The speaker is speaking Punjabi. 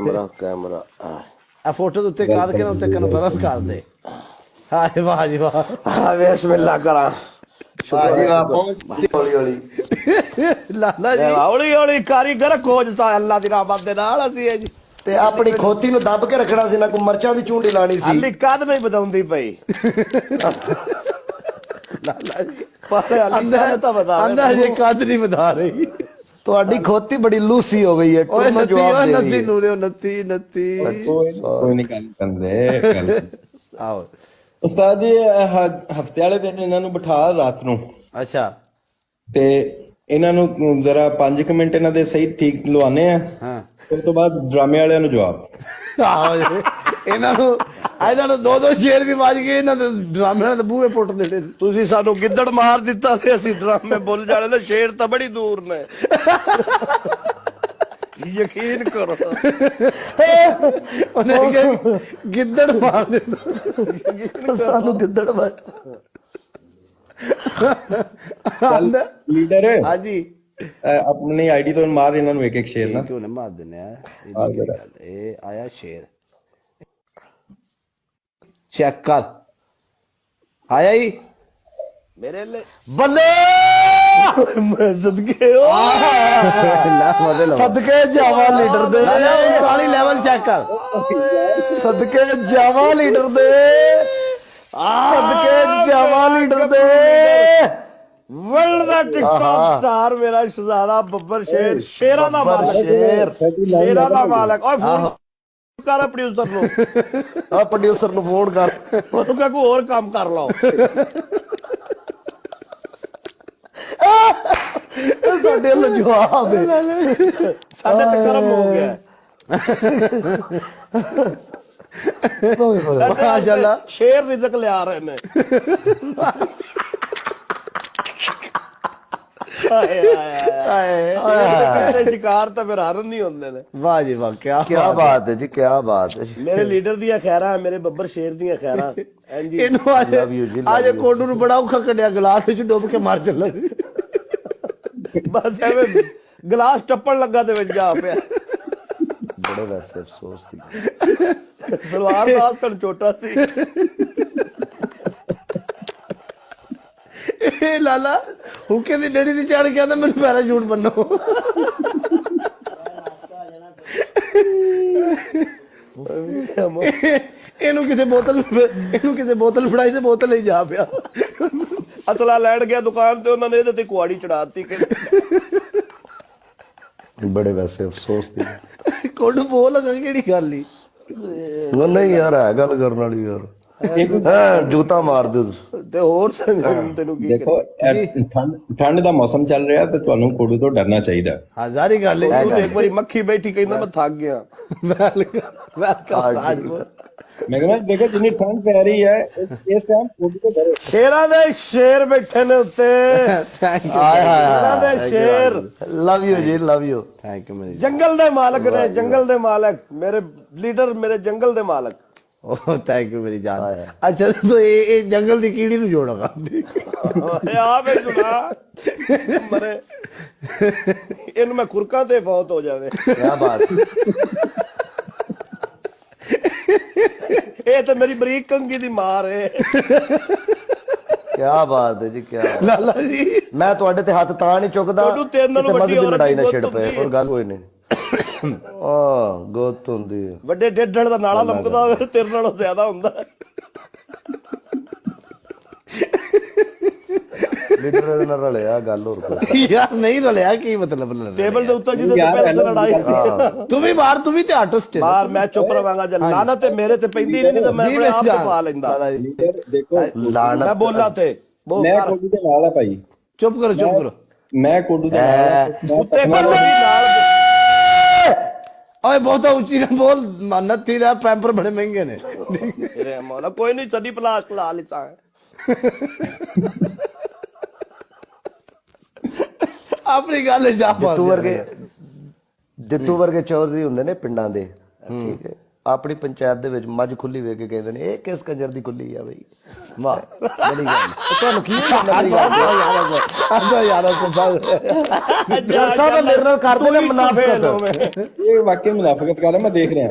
कैमरा कैमरा आ फोटो उत्ते कर के उत्ते कन्फर्म कर दे। हाय वाह जी वाह। हाँ बिस्मिल्लाह करा हौली हौली लाला जी हौली हौली कारीगर खोजता अल्लाह दी रहमत दे नाल ਅਸੀਂ ਜੀ ਤੇ ਆਪਣੀ ਖੋਤੀ ਨੂੰ ਦੱਬ ਕੇ ਰੱਖਣਾ ਸੀ ਨਾ ਕੋਈ ਮਰਚਾਂ ਦੀ ਚੂੰਡੀ ਲਾਣੀ ਸੀ ਹਾਲੀ ਕਦ ਨਹੀਂ ਬਤਾਉਂਦੀ ਪਈ ਲਾਲਾ ਜੀ ਪਰ ਹਾਲੀ ਤਾਂ ਬਤਾ ਅੰਦਾ ਜੇ ਕਦ ਨਹੀਂ ਬਤਾ ਰਹੀ ਤੁਹਾਡੀ ਖੋਤੀ ਬੜੀ ਲੂਸੀ ਹੋ ਗਈ ਹੈ ਓਏ ਟੁੰਨ ਜਵਾਬ ਦੇ ਨੱਤੀ ਨੂਰੇ ਨੱਤੀ कोई नहीं गल करदे ਆਓ ਉਸਤਾਦ ਜੀ ਹਫਤੇ ਵਾਲੇ ਦਿਨ ਇਹਨਾਂ ਨੂੰ ਬਿਠਾ ਰਾਤ ਨੂੰ ਅੱਛਾ ਤੇ ਇਹਨਾਂ ਨੂੰ ਜ਼ਰਾ 5 ਮਿੰਟ ਇਹਨਾਂ ਦੇ ਸਹੀ ਠੀਕ ਲਵਾਨੇ ਆ ਹਾਂ ਉਸ ਤੋਂ ਬਾਅਦ ਡਰਾਮੇ ਵਾਲਿਆਂ ਨੂੰ ਜਵਾਬ ਆਓ ਜੀ ਇਹਨਾਂ ਨੂੰ ਦੋ ਸ਼ੇਰ ਵੀ ਵੱਜ ਗਏ ਇਹਨਾਂ ਦੇ ਡਰਾਮਿਆਂ ਦੇ ਬੂਹੇ ਪੁੱਟ ਦੇਣੇ ਤੁਸੀਂ ਸਾਨੂੰ ਗਿੱਦੜ ਮਾਰ ਦਿੱਤਾ ਤੇ ਅਸੀਂ ਡਰਾਮੇ ਬੋਲ ਜਾਣੇ ਨੇ ਸ਼ੇਰ ਤਾਂ ਬੜੀ ਦੂਰ ਨੇ ਯਕੀਨ ਕਰੋ ਉਹਨੇ ਕਿਹਾ ਗਿੱਦੜ ਮਾਰ ਦਿੱਤਾ ਸਾਨੂੰ ਗਿੱਦੜ ਮਾਰ ਲੀਡਰ ਹਾਂਜੀ ਆਪਣੀ ਆਈਡੀ ਤੋਂ ਮਾਰ ਇਹਨਾਂ ਨੂੰ ਇੱਕ ਸ਼ੇਰ ਨਾ ਕਿਉਂ ਨਾ ਮਾਰ ਦਿੰਨੇ ਆ ਇਹ ਆਇਆ ਸ਼ੇਰ ਚੈੱਕ ਕਰ ਆਇਆ ਹੀ ਮੇਰੇ ਲਈ ਬੱਲੇ ਮੈਂ ਸਦਕੇ ਸਦਕੇ ਜਾਵਾ ਲੀਡਰ ਦੇ ਪਾਣੀ ਲੈਵਲ ਚੈੱਕ ਕਰ ਸਦਕੇ ਜਾਵਾ ਲੀਡਰ ਦੇ ਸਦਕੇ ਜਾਵਾ ਲੀਡਰ ਦੇ ਵਰਲਡ ਦਾ ਟਿਕਟੌਕ ਸਟਾਰ ਮੇਰਾ ਸ਼ਹਜ਼ਾਦਾ ਬੱਬਰ ਸ਼ੇਰ ਸ਼ੇਰਾਂ ਦਾ ਮਾਲਕ ਸ਼ੇਰਾਂ ਦਾ ਮਾਲਕ ਓਏ ਫੋਨ ਕਰ ਪ੍ਰੋਡਿਊਸਰ ਨੂੰ ਆ ਪ੍ਰੋਡਿਊਸਰ ਨੂੰ ਫੋਨ ਕਰ ਉਹਨੂੰ ਕਹ ਕੋਈ ਹੋਰ ਕੰਮ ਕਰ ਲਓ ਸਾਡੇ ਵੱਲ ਜਵਾਬ ਹੈ ਸਾਡੇ ਤੇ ਕਰਮ ਹੋ ਗਿਆ ਮਾਸ਼ਾਅੱਲਾ ਸ਼ੇਰ ਰਿਜ਼ਕ ਲਿਆ ਰਹੇ ਨੇ शिकार तो फिर हारन नहीं होंदे ने वाह जी वाह क्या बात है जी क्या बात है मेरे लीडर दी खैरा मेरे बब्बर शेर दी खैरा इनु आज कोडू नु बड़ा औखा कड्या गिलास विच डुब के मार चला बस एवें गिलास टप्पण लगा ते विच जा पिया बड़े वैसे अफसोस थी सलवार दास कन छोटा सी लाला हुके दी डड़ी दी चढ़ के मैं पैराशूट बनो ਇਹਨੂੰ ਕਿਸੇ ਬੋਤਲ ਫੜਾਈ ਤੇ ਬੋਤਲ ਹੀ ਜਾ ਪਿਆ ਅਸਲਾ ਲੈਣ ਗਿਆ ਦੁਕਾਨ ਤੇ ਉਹਨਾਂ ਨੇ ਇਹਦੇ ਤੇ ਕੁਆੜੀ ਚੜਾਤੀ ਕਿ ਬੜੇ ਵੈਸੇ ਅਫਸੋਸ ਦੀ ਕੋਡ ਬੋਲ ਅਸਾਂ ਕਿਹੜੀ ਗੱਲ ਹੀ ਉਹ ਨਹੀਂ ਯਾਰ ਹੈ ਗੱਲ ਕਰਨ ਵਾਲੀ ਯਾਰ ਹਾਂ ਜੂਤਾ ਮਾਰ ਦਿਓ ਤੇ ਹੋਰ ਤੈਨੂੰ ਕੀ ਦੇਖੋ ਠੰਡ ਦਾ ਮੌਸਮ ਚੱਲ ਰਿਹਾ ਤੇ ਤੁਹਾਨੂੰ ਕੋਡੂ ਤੋਂ ਡਰਨਾ ਚਾਹੀਦਾ ਹਜ਼ਾਰੀ ਗੱਲ ਹੈ ਤੂੰ ਇੱਕ ਵਾਰੀ ਮੱਖੀ ਬੈਠੀ ਕਹਿੰਦਾ ਮੈਂ ਥੱਕ ਗਿਆ ਮੈਂ ਕਹਿੰਦਾ ਦੇਖੋ ਜਿੰਨੀ ਠੰਡ ਪੈ ਰਹੀ ਹੈ ਇਸ ਟਾਈਮ ਕੋਡੂ ਤੋਂ ਡਰੋ ਸ਼ੇਰਾਂ ਦੇ ਸ਼ੇਰ ਬੈਠੇ ਨੇ ਉੱਤੇ ਸ਼ੇਰਾਂ ਦੇ ਸ਼ੇਰ ਲਵ ਯੂ ਜੀ ਲਵ ਯੂ ਥੈਂਕ ਯੂ ਮੇਰੇ ਜੰਗਲ ਦੇ ਮਾਲਕ ਨੇ ਜੰਗਲ ਦੇ ਮਾਲਕ ਮੇਰੇ ਲੀਡਰ ਮੇਰੇ ਜੰਗਲ ਦੇ ਮਾਲਕ ओ थैंक यू मेरी जान अच्छा तो ये जंगल दी कीड़ी नु जोड़ागा आ बे जुड़ा मरे इनु मैं खुरका ते फौत हो जावे क्या बात ये तो मेरी बरीक कंगी दी मार है क्या बात है जी क्या लाला जी मैं ਤੁਹਾਡੇ ਤੇ ਹੱਥ ਤਾਂ ਨਹੀਂ ਚੁੱਕਦਾ ਤੇ ਮਜ਼ਹਬ ਦੀ ਲੜਾਈ ਨਾ ਛਿੜ ਪਏ ਹੋਰ ਗੱਲ ਕੋਈ ਨਹੀਂ ਗੋਤ ਹੁੰਦੀ ਹੈ ਵੱਡੇ ਡੇਢੜ ਦਾ ਨਾਲਾ ਲੰਮਕਦਾ ਹੋਵੇ ਤੇਰੇ ਨਾਲੋਂ ਜ਼ਿਆਦਾ ਹੁੰਦਾ ਲੀਡਰ ਦੇ ਨਾਲ ਰਲਿਆ ਗੱਲ ਹੋਰ ਕੋਈ ਯਾਰ ਨਹੀਂ ਰਲਿਆ ਕੀ ਮਤਲਬ ਟੇਬਲ ਦੇ ਉੱਤੇ ਜਦੋਂ ਪਹਿਲਾਂ ਲੜਾਈ ਤੂੰ ਵੀ ਮਾਰ ਤੂੰ ਵੀ ਤੇ ਆਰਟਿਸਟ ਹੈ ਮਾਰ ਮੈਂ ਚੁੱਪ ਰਵਾਂਗਾ ਜੇ ਲਾਨਤ ਤੇ ਮੇਰੇ ਤੇ ਪੈਂਦੀ ਨਹੀਂ ਤਾਂ ਮੈਂ ਆਪਣੇ ਆਪ ਤੇ ਪਾ ਲੈਂਦਾ ਦੇਖੋ ਲਾਨਤ ਮੈਂ ਬੋਲਾਂ ਤੇ ਮੈਂ ਕੋਡੂ ਦੇ ਨਾਲ ਆ ਭਾਈ ਚੁੱਪ ਕਰੋ ਮੈਂ ਕੋਡੂ ਦੇ ਨਾਲ ਉੱਤੇ ਕੋਡੂ ਦੀ ਨਾਲ ਓਏ ਬਹੁਤਾ ਉੱਚੀ ਨਾ ਬੋਲ ਮੰਨਤ ਥੀ ਰਿਹਾ ਪੈਂਪਰ ਬੜੇ ਮਹਿੰਗੇ ਨੇ ਤੇਰੇ ਮੌਲਾ ਕੋਈ ਨਹੀਂ ਸਦੀ ਪਲਾਸ ਲਾ ਲਿਸਾ ਆਪਣੀ ਗੱਲ ਜਾ ਪਾ ਦਿੱਤੂ ਵਰਗੇ ਚੌਧਰੀ ਹੁੰਦੇ ਨੇ ਪਿੰਡਾਂ ਦੇ ਠੀਕ ਹੈ ਆਪਣੀ ਪੰਚਾਇਤ ਦੇ ਵਿੱਚ ਮੱਝ ਖੁੱਲੀ ਵੇਖ ਕੇ ਕਹਿੰਦੇ ਨੇ ਇਹ ਕਿਸ ਕੰਜਰ ਦੀ ਖੁੱਲੀ ਆ ਬਈ। ਵਾਹ ਬੜੀ ਗੱਲ। ਤੁਹਾਨੂੰ ਕੀ ਹੁੰਦਾ ਮੇਰੀ ਗੱਲ ਆਦਾ ਯਾਰ ਜੱਜ ਸਾਹਿਬ ਮੇਰੇ ਨਾਲ ਕਰਦੇ ਨੇ ਮੁਨਾਫਕਤ। ਇਹ ਵਾਕਈ ਮੁਨਾਫਕਤ ਕਰ ਰਿਹਾ, ਮੈਂ ਦੇਖ ਰਿਹਾ।